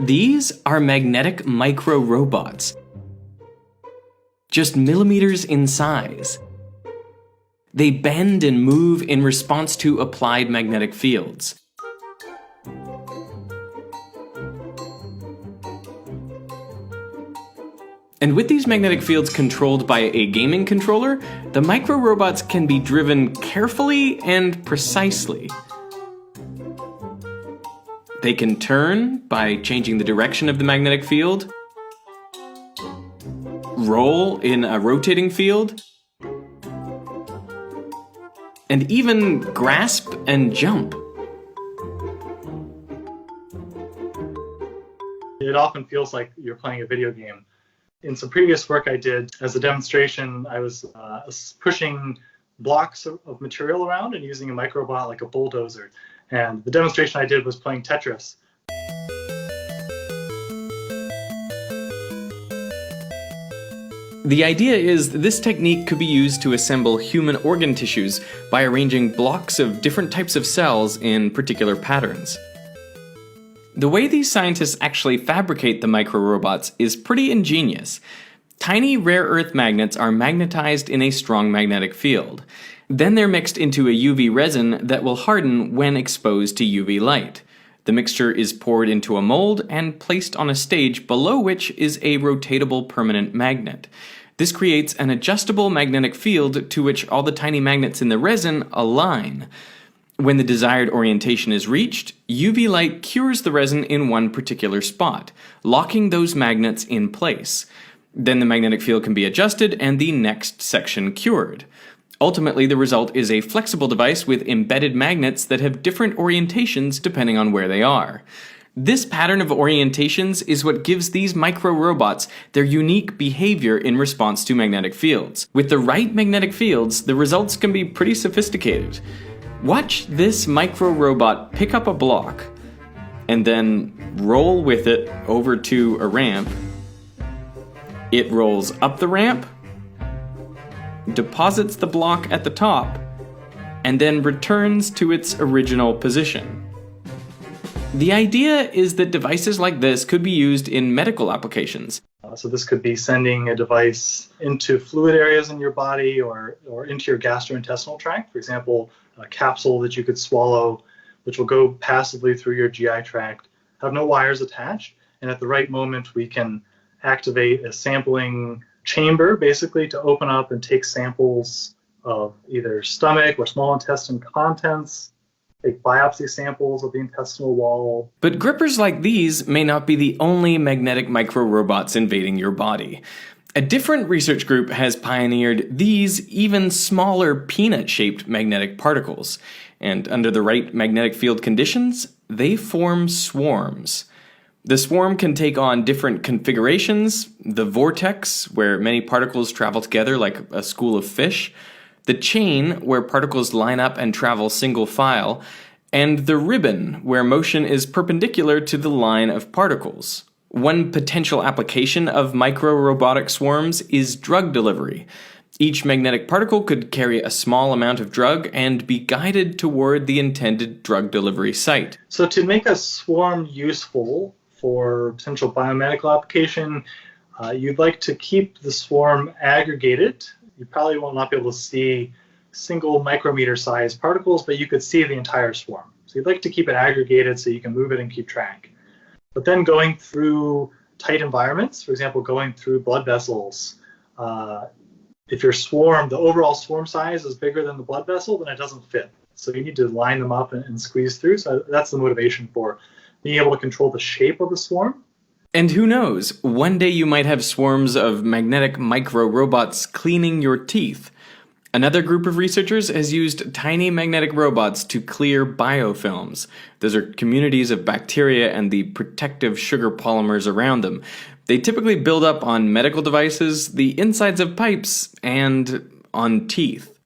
These are magnetic micro-robots, just millimeters in size. They bend and move in response to applied magnetic fields. And with these magnetic fields controlled by a gaming controller, the micro-robots can be driven carefully and precisely. They can turn by changing the direction of the magnetic field, roll in a rotating field, and even grasp and jump. It often feels like you're playing a video game. In some previous work I did as a demonstration, I was pushing blocks of material around and using a microbot like a bulldozer. And the demonstration I did was playing Tetris. The idea is that this technique could be used to assemble human organ tissues by arranging blocks of different types of cells in particular patterns. The way these scientists actually fabricate the micro-robots is pretty ingenious. Tiny rare earth magnets are magnetized in a strong magnetic field. Then they're mixed into a UV resin that will harden when exposed to UV light. The mixture is poured into a mold and placed on a stage below which is a rotatable permanent magnet. This creates an adjustable magnetic field to which all the tiny magnets in the resin align. When the desired orientation is reached, UV light cures the resin in one particular spot, locking those magnets in place. Then the magnetic field can be adjusted and the next section cured. Ultimately, the result is a flexible device with embedded magnets that have different orientations depending on where they are. This pattern of orientations is what gives these micro-robots their unique behavior in response to magnetic fields. With the right magnetic fields, the results can be pretty sophisticated. Watch this micro-robot pick up a block and then roll with it over to a ramp. It rolls up the ramp, deposits the block at the top, and then returns to its original position. The idea is that devices like this could be used in medical applications. So this could be sending a device into fluid areas in your body or into your gastrointestinal tract. For example, a capsule that you could swallow, which will go passively through your GI tract, have no wires attached, and at the right moment we can activate a sampling chamber basically to open up and take samples of either stomach or small intestine contents, take biopsy samples of the intestinal wall. But grippers like these may not be the only magnetic micro-robots invading your body. A different research group has pioneered these even smaller peanut-shaped magnetic particles, and under the right magnetic field conditions, they form swarms. The swarm can take on different configurations: the vortex, where many particles travel together like a school of fish, the chain, where particles line up and travel single file, and the ribbon, where motion is perpendicular to the line of particles. One potential application of micro-robotic swarms is drug delivery. Each magnetic particle could carry a small amount of drug and be guided toward the intended drug delivery site. So to make a swarm useful for potential biomedical application, you'd like to keep the swarm aggregated. You probably will not be able to see single micrometer sized particles, but you could see the entire swarm. So you'd like to keep it aggregated so you can move it and keep track. But then going through tight environments, for example, going through blood vessels, if your swarm, the overall swarm size is bigger than the blood vessel, then it doesn't fit. So you need to line them up and squeeze through. So that's the motivation for being able to control the shape of the swarm. And who knows, one day you might have swarms of magnetic micro-robots cleaning your teeth. Another group of researchers has used tiny magnetic robots to clear biofilms. Those are communities of bacteria and the protective sugar polymers around them. They typically build up on medical devices, the insides of pipes, and on teeth.